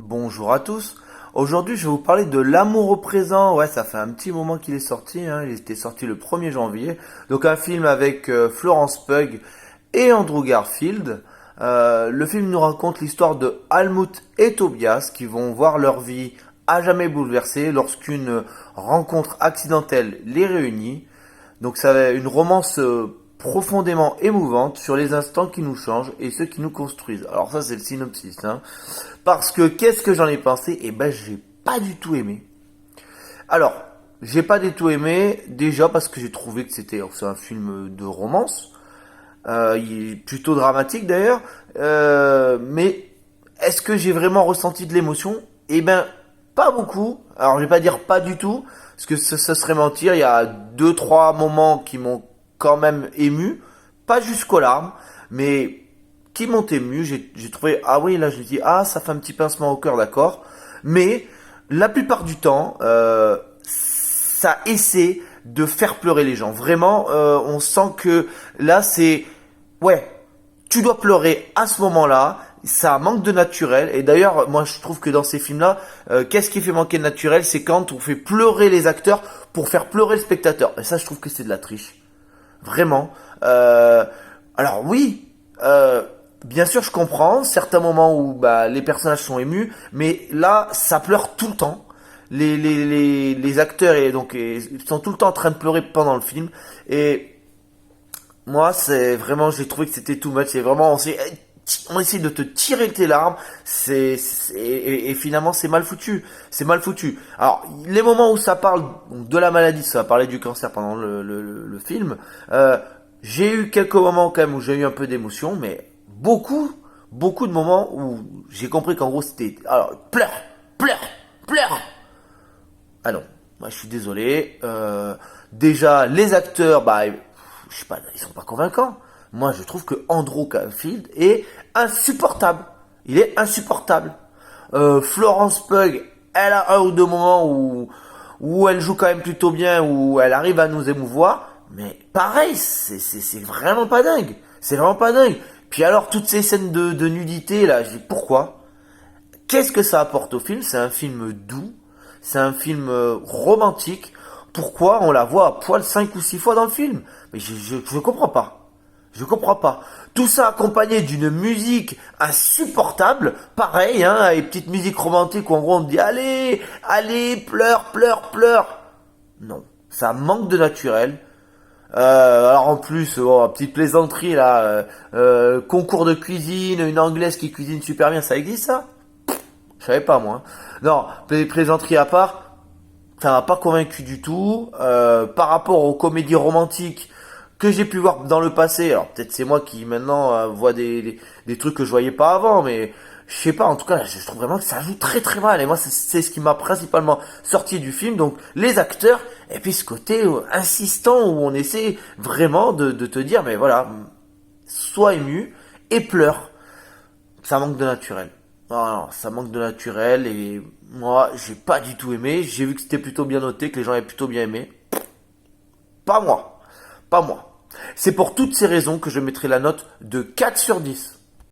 Bonjour à tous. Aujourd'hui, je vais vous parler de L'amour au présent. Ouais, ça fait un petit moment qu'il est sorti, hein. Il était sorti le 1er janvier. Donc un film avec Florence Pugh et Andrew Garfield. Le film nous raconte l'histoire de Helmut et Tobias qui vont voir leur vie à jamais bouleversée lorsqu'une rencontre accidentelle les réunit. Donc ça va une romance profondément émouvante sur les instants qui nous changent et ceux qui nous construisent. Alors ça c'est le synopsis, hein. Parce que qu'est-ce que j'en ai pensé? Eh ben j'ai pas du tout aimé. Alors, j'ai pas du tout aimé, déjà parce que j'ai trouvé que c'est un film de romance, il est plutôt dramatique d'ailleurs, mais est-ce que j'ai vraiment ressenti de l'émotion? Eh ben, pas beaucoup. Alors, je vais pas dire pas du tout, parce que ça serait mentir. Il y a deux, trois moments qui m'ont quand même ému, pas jusqu'aux larmes, mais qui m'ont ému. J'ai trouvé, ah oui, là, je me dis, ah, ça fait un petit pincement au cœur, d'accord. Mais la plupart du temps, ça essaie de faire pleurer les gens. Vraiment, on sent que là, ouais, tu dois pleurer à ce moment-là. Ça manque de naturel. Et d'ailleurs, moi, je trouve que dans ces films-là, qu'est-ce qui fait manquer de naturel? C'est quand on fait pleurer les acteurs pour faire pleurer le spectateur. Et ça, je trouve que c'est de la triche. Vraiment. Alors oui, bien sûr, je comprends certains moments où les personnages sont émus, mais là, ça pleure tout le temps. Les acteurs ils sont tout le temps en train de pleurer pendant le film. Et moi, c'est vraiment, j'ai trouvé que c'était too much. C'est vraiment, on essaie de te tirer tes larmes. Et finalement, c'est mal foutu. C'est mal foutu. Alors, les moments où ça parle de la maladie, ça va parler du cancer pendant le film. J'ai eu quelques moments quand même où j'ai eu un peu d'émotion, mais beaucoup de moments où j'ai compris qu'en gros c'était, alors, pleure, pleure, pleure. Ah non, moi je suis désolé. Déjà, les acteurs, je sais pas, ils sont pas convaincants. Moi, je trouve que Andrew Garfield est insupportable. Il est insupportable. Florence Pugh, elle a un ou deux moments où elle joue quand même plutôt bien, où elle arrive à nous émouvoir. Mais pareil, c'est vraiment pas dingue. C'est vraiment pas dingue. Puis alors, toutes ces scènes de nudité, là, je dis pourquoi? Qu'est-ce que ça apporte au film? C'est un film doux. C'est un film romantique. Pourquoi on la voit à poil 5 ou 6 fois dans le film? Mais je comprends pas. Je comprends pas. Tout ça accompagné d'une musique insupportable, pareil, hein, et petite musique romantique où en gros on me dit allez, allez, pleure, pleure, pleure. Non, ça manque de naturel. Alors en plus, petite plaisanterie là, concours de cuisine, une anglaise qui cuisine super bien, ça existe ça? Je savais pas moi. Non, plaisanterie à part, ça m'a pas convaincu du tout. Par rapport aux comédies romantiques que j'ai pu voir dans le passé, alors peut-être c'est moi qui maintenant vois des trucs que je voyais pas avant, mais je sais pas, en tout cas, je trouve vraiment que ça joue très très mal. Et moi, c'est ce qui m'a principalement sorti du film. Donc les acteurs, et puis ce côté insistant où on essaie vraiment de te dire, mais voilà, sois ému et pleure. Ça manque de naturel. Non, ça manque de naturel et moi, j'ai pas du tout aimé. J'ai vu que c'était plutôt bien noté, que les gens avaient plutôt bien aimé. Pas moi. Pas moi. C'est pour toutes ces raisons que je mettrai la note de 4 sur 10.